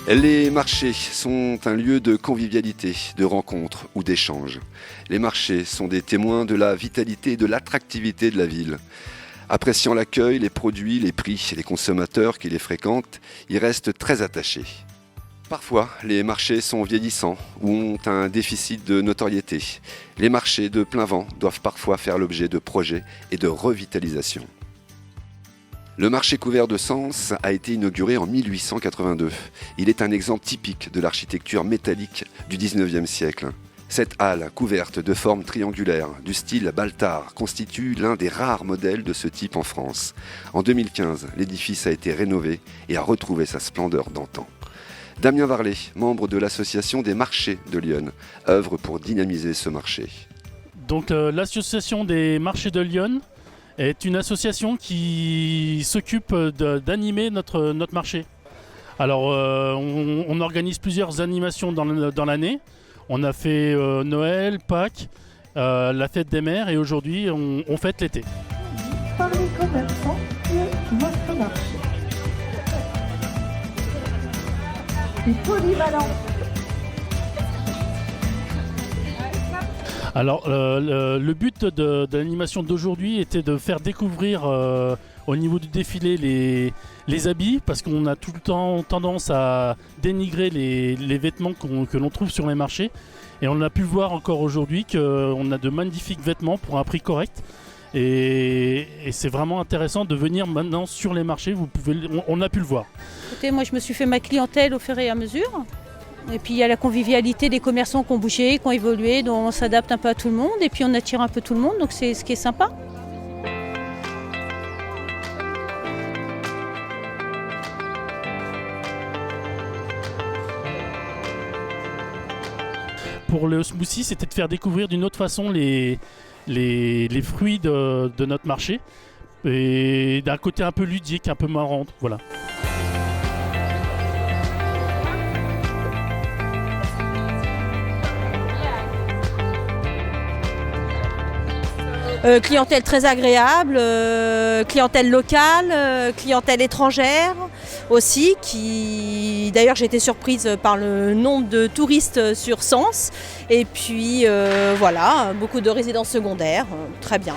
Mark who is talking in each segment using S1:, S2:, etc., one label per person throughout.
S1: Les marchés sont un lieu de convivialité, de rencontre ou d'échange. Les marchés sont des témoins de la vitalité et de l'attractivité de la ville. Appréciant l'accueil, les produits, les prix et les consommateurs qui les fréquentent, y restent très attachés. Parfois, les marchés sont vieillissants ou ont un déficit de notoriété. Les marchés de plein vent doivent parfois faire l'objet de projets et de revitalisation. Le marché couvert de Sens a été inauguré en 1882. Il est un exemple typique de l'architecture métallique du 19e siècle. Cette halle couverte de forme triangulaire, du style Baltard, constitue l'un des rares modèles de ce type en France. En 2015, l'édifice a été rénové et a retrouvé sa splendeur d'antan. Damien Varlet, membre de l'association des marchés de Lyon, œuvre pour dynamiser ce marché.
S2: Donc l'association des marchés de Lyon est une association qui s'occupe d'animer notre marché. Alors on organise plusieurs animations dans l'année. On a fait Noël, Pâques, la fête des mères et aujourd'hui on fête l'été.
S3: Par les commerçants de votre marché. C'est polyvalent.
S2: Alors le but de l'animation d'aujourd'hui était de faire découvrir au niveau du défilé les habits, parce qu'on a tout le temps tendance à dénigrer les vêtements que l'on trouve sur les marchés, et on a pu voir encore aujourd'hui qu'on a de magnifiques vêtements pour un prix correct, et c'est vraiment intéressant de venir maintenant sur les marchés. On a pu le voir.
S4: Écoutez, moi je me suis fait ma clientèle au fur et à mesure. Et puis il y a la convivialité des commerçants qui ont bougé, qui ont évolué, donc on s'adapte un peu à tout le monde et puis on attire un peu tout le monde, donc c'est ce qui est sympa.
S2: Pour le smoothie, c'était de faire découvrir d'une autre façon les fruits de notre marché, et d'un côté un peu ludique, un peu marrant, voilà.
S4: Clientèle très agréable, clientèle locale, clientèle étrangère aussi, qui d'ailleurs j'ai été surprise par le nombre de touristes sur Sens, et puis voilà, beaucoup de résidences secondaires, très bien.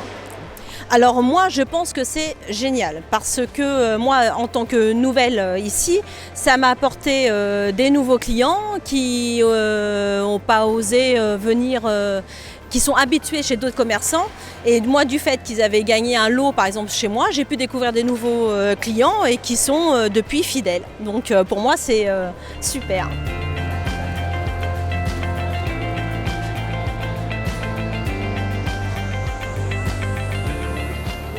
S4: Alors moi je pense que c'est génial parce que moi en tant que nouvelle ici, ça m'a apporté des nouveaux clients qui n'ont pas osé venir, qui sont habitués chez d'autres commerçants, et moi du fait qu'ils avaient gagné un lot par exemple chez moi, j'ai pu découvrir des nouveaux clients et qui sont depuis fidèles. Donc pour moi c'est super.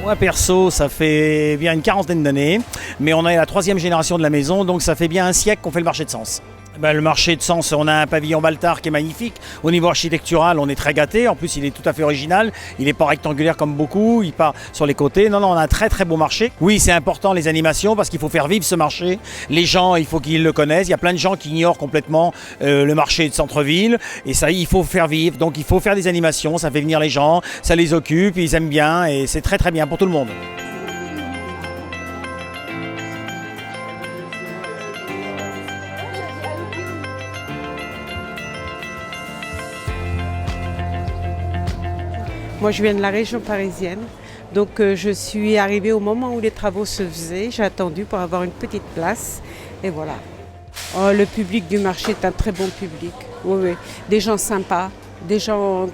S5: Moi perso, ça fait bien une quarantaine d'années, mais on est la 3e génération de la maison, donc ça fait bien un siècle qu'on fait le marché de Sens. Le marché de Sens, on a un pavillon Baltard qui est magnifique. Au niveau architectural, on est très gâté. En plus, il est tout à fait original. Il n'est pas rectangulaire comme beaucoup. Il part sur les côtés. Non, on a un très très beau marché. Oui, c'est important les animations parce qu'il faut faire vivre ce marché. Les gens, il faut qu'ils le connaissent. Il y a plein de gens qui ignorent complètement le marché de centre-ville. Et ça, il faut faire vivre. Donc, il faut faire des animations. Ça fait venir les gens. Ça les occupe. Ils aiment bien. Et c'est très très bien pour tout le monde.
S6: Moi, je viens de la région parisienne, donc je suis arrivée au moment où les travaux se faisaient. J'ai attendu pour avoir une petite place, et voilà. Oh, le public du marché est un très bon public. Oui, oui. Des gens sympas, des gens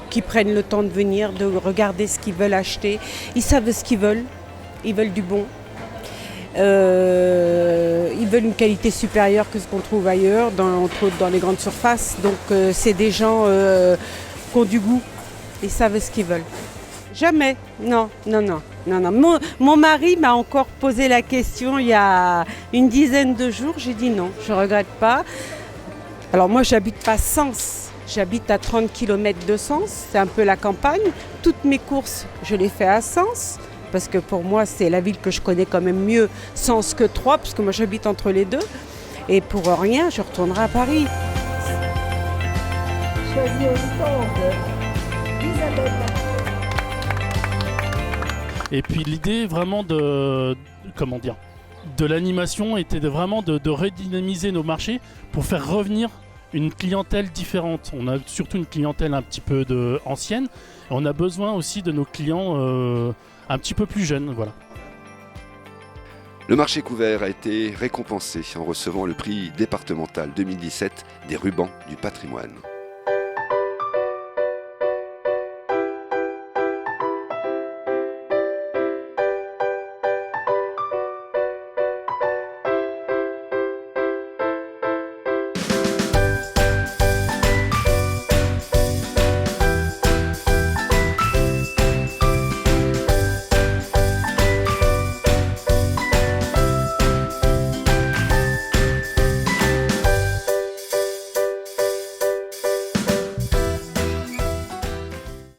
S6: qui prennent le temps de venir, de regarder ce qu'ils veulent acheter. Ils savent ce qu'ils veulent du bon. Ils veulent une qualité supérieure que ce qu'on trouve ailleurs, entre autres dans les grandes surfaces. Donc c'est des gens qui ont du goût. Ils savent ce qu'ils veulent. Jamais, non. Mon mari m'a encore posé la question il y a une dizaine de jours. J'ai dit non, je ne regrette pas. Alors moi, j'habite pas Sens. J'habite à 30 km de Sens. C'est un peu la campagne. Toutes mes courses, je les fais à Sens. Parce que pour moi, c'est la ville que je connais quand même mieux Sens que Troyes, parce que moi, j'habite entre les deux. Et pour rien, je retournerai à Paris.
S3: Choisis au stand. Isabelle.
S2: Et puis l'idée vraiment de l'animation était vraiment de redynamiser nos marchés pour faire revenir une clientèle différente. On a surtout une clientèle un petit peu ancienne. On a besoin aussi de nos clients un petit peu plus jeunes. Voilà.
S1: Le marché couvert a été récompensé en recevant le prix départemental 2017 des rubans du patrimoine.